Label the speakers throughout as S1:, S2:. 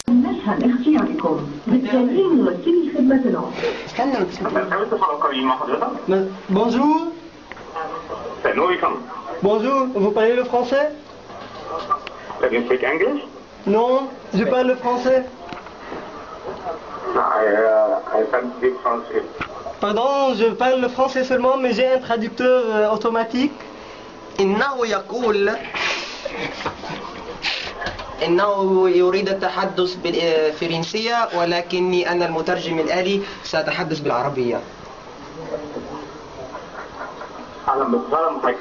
S1: نشهد اختياركم بالتأمين نمثل خدمتنا.
S2: Bonjour.
S3: C'est nous,
S2: Bonjour, vous parlez le français?
S3: Do you speak English?
S2: Non, je parle le français.
S3: I can't speak French.
S2: Pardon, je parle le français seulement, mais j'ai un traducteur automatique.
S4: إنه يريد التحدث بالفرنسية، ولكني أنا المترجم الآلي سأتحدث بالعربية.
S3: أهلا وسهلا بحضرتك.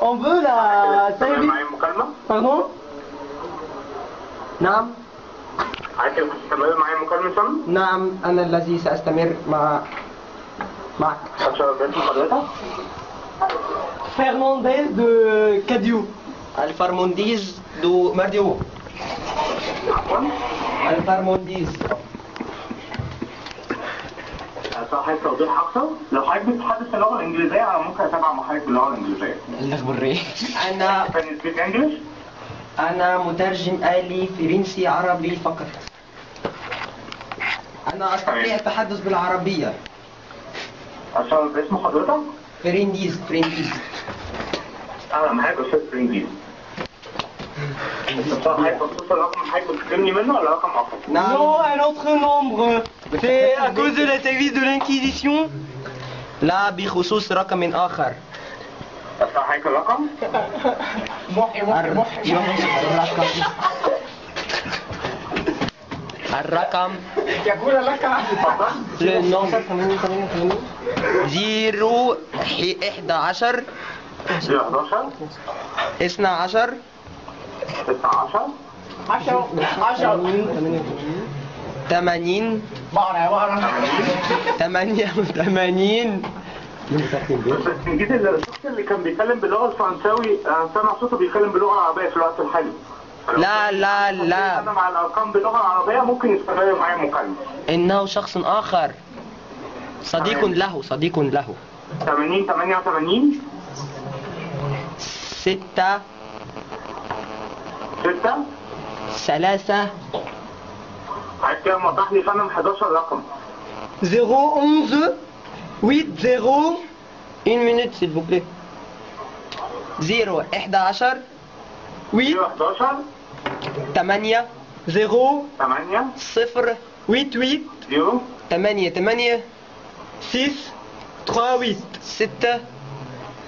S2: On veut la
S3: تستمر معي مكالمة؟
S2: Pardon? نعم.
S3: عايز تستمر معي مكالمة؟
S4: نعم، أنا الذي سأستمر معك.
S3: أتشرف باسم حضرتك؟
S2: Fernandez de Cadieux.
S4: الفرمونديز دو مارديو.
S3: عفوا؟
S4: الفرمونديز.
S3: صحيح توضيح أكثر؟ لو حضرتك بتتحدث اللغة الإنجليزية أنا ممكن أتابع مع حضرتك باللغة الإنجليزية. Can you speak English؟
S4: أنا مترجم آلي فرنسي عربي فقط. أنا أستطيع التحدث بالعربية.
S3: أتشرف باسم حضرتك؟
S4: فرينديز.
S3: أهلا بحضرتك أستاذ فرنسي. حضرتك بخصوص الرقم حضرتك بتكلمني منه ولا رقم آخر؟
S2: Non, un autre nombre. C'est à cause de la service de l'Inquisition.
S4: لا، بخصوص رقم آخر.
S3: أفتح حضرتك الرقم؟
S4: الرقم
S3: يقول لك
S4: النمبر 011
S3: 11
S4: 12
S3: 19
S4: 80 88.
S3: جيت الشخص اللي كان بيتكلم باللغه الفرنساوي سامع صوته بيتكلم باللغه العربيه في الوقت الحالي.
S4: لا
S3: انا مع الارقام باللغه العربيه ممكن يستمر معايا مكالمه.
S4: إنه شخص آخر، صديق له
S3: 80 88
S4: 6 3
S3: عايز كده موضح لي فندم 11 رقم
S2: 011 80.
S4: Une minute s'il vous plaît. 011
S3: 11
S4: 8
S2: 0
S3: 8
S4: 0
S2: 88
S3: 0
S4: 8
S2: 6 38.
S4: 6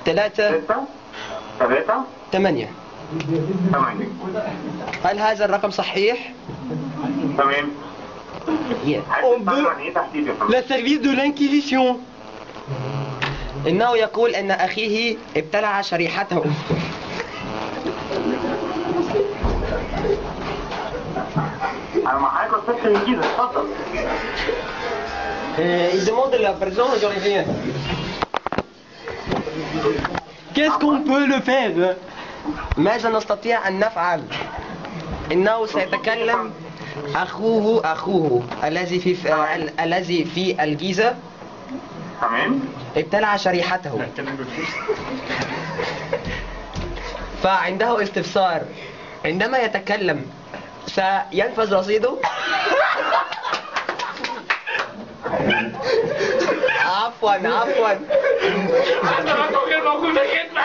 S4: 3
S3: 6 3
S4: 8.
S3: 8
S4: هل هذا الرقم صحيح؟
S3: تمام.
S2: On veut
S3: يعني ايه تحديد يا فندم؟
S2: la service de l'Inquisition.
S4: إنه يقول أن أخيه ابتلع شريحته.
S3: انا مع حضرتك استاذ انجليزي اتفضل.
S4: Il demande la personne, j'en ai rien.
S2: Qu'est-ce qu'on peut le faire?
S4: ماذا نستطيع أن نفعل؟ إنه سيتكلم أخوه الذي في الجيزة
S3: تمام.
S4: ابتلع شريحته، فعنده استفسار. عندما يتكلم سينفذ رصيده. عفوا
S3: غير موجود في الخدمة.